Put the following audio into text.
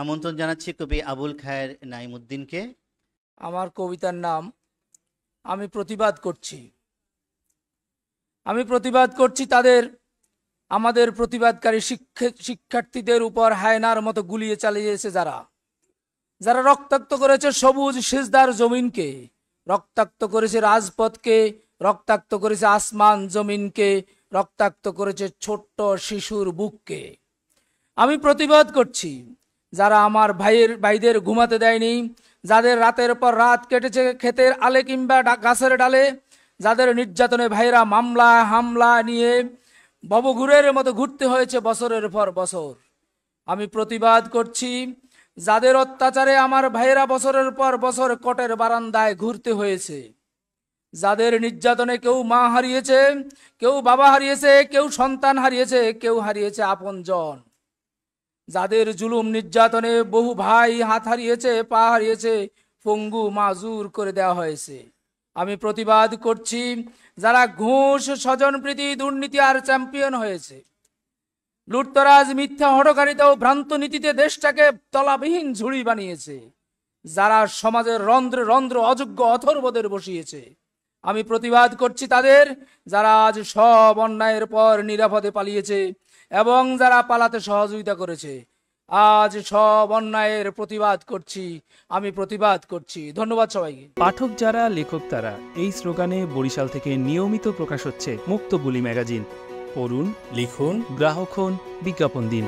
আমন্ত্রণ জানাচ্ছি কবি আবুল খায়ের নাইমুদ্দিনকে। আমার কবিতার নাম আমি প্রতিবাদ করছি। আমি প্রতিবাদ করছি আমাদের প্রতিবাদকারী শিক্ষার্থীদের উপর হায়নার মতো গুলিয়ে চালিয়েছে যারা রক্তাক্ত করেছে সবুজ সিজদার জমিনকে, রক্তাক্ত করেছে রাজপথকে, রক্তাক্ত করেছে আসমান জমিনকে, রক্তাক্ত করেছে ছোট্ট শিশুর বুককে। আমি প্রতিবাদ করছি যারা আমার ভাইদের ঘুমাতে দেয়নি, যাদের রাতের পর রাত কেটেছে ক্ষেতের আলে কিংবা গাছের ডালে, যাদের নির্যাতনে ভাইরা মামলা হামলা নিয়ে ভবঘুরের মতো ঘুরতে হয়েছে বছরের পর বছর। আমি প্রতিবাদ করছি যাদের অত্যাচারে আমার ভাইরা বছরের পর বছর কোর্টের বারান্দায় ঘুরতে হয়েছে, যাদের নির্যাতনে কেউ মা হারিয়েছে, কেউ বাবা হারিয়েছে, কেউ সন্তান হারিয়েছে, কেউ হারিয়েছে আপনজন, যাদের জুলুম নির্যাতনে বহু ভাই হাত হারিয়েছে, পা হারিয়েছে, পঙ্গু মাজুর করে দেওয়া হয়েছে। আমি প্রতিবাদ করছি যারা ঘুষ, স্বজনপ্রীতি, দুর্নীতি আর চ্যাম্পিয়ন হয়েছে, লুটতরাজ, মিথ্যা হঠকারিতা ও ভ্রান্ত নীতিতে দেশটাকে তলাবিহীন ঝুড়ি বানিয়েছে, যারা সমাজের রন্ধ্রে রন্ধ্রে অযোগ্য অথর্বদের বসিয়েছে। আমি প্রতিবাদ করছি তাদের যারা আজ সব অন্যায়ের পর নিরাপদে পালিয়েছে এবং যারা পালাতে সহযোগিতা করেছে। আজ সব অন্যায়ের প্রতিবাদ করছি, আমি প্রতিবাদ করছি। ধন্যবাদ সবাইকে। পাঠক যারা, লেখক তারা, এই স্লোগানে বরিশাল থেকে নিয়মিত প্রকাশ হচ্ছে মুক্ত বুলি ম্যাগাজিন। পড়ুন, লিখুন, গ্রাহক হন, বিজ্ঞাপন দিন।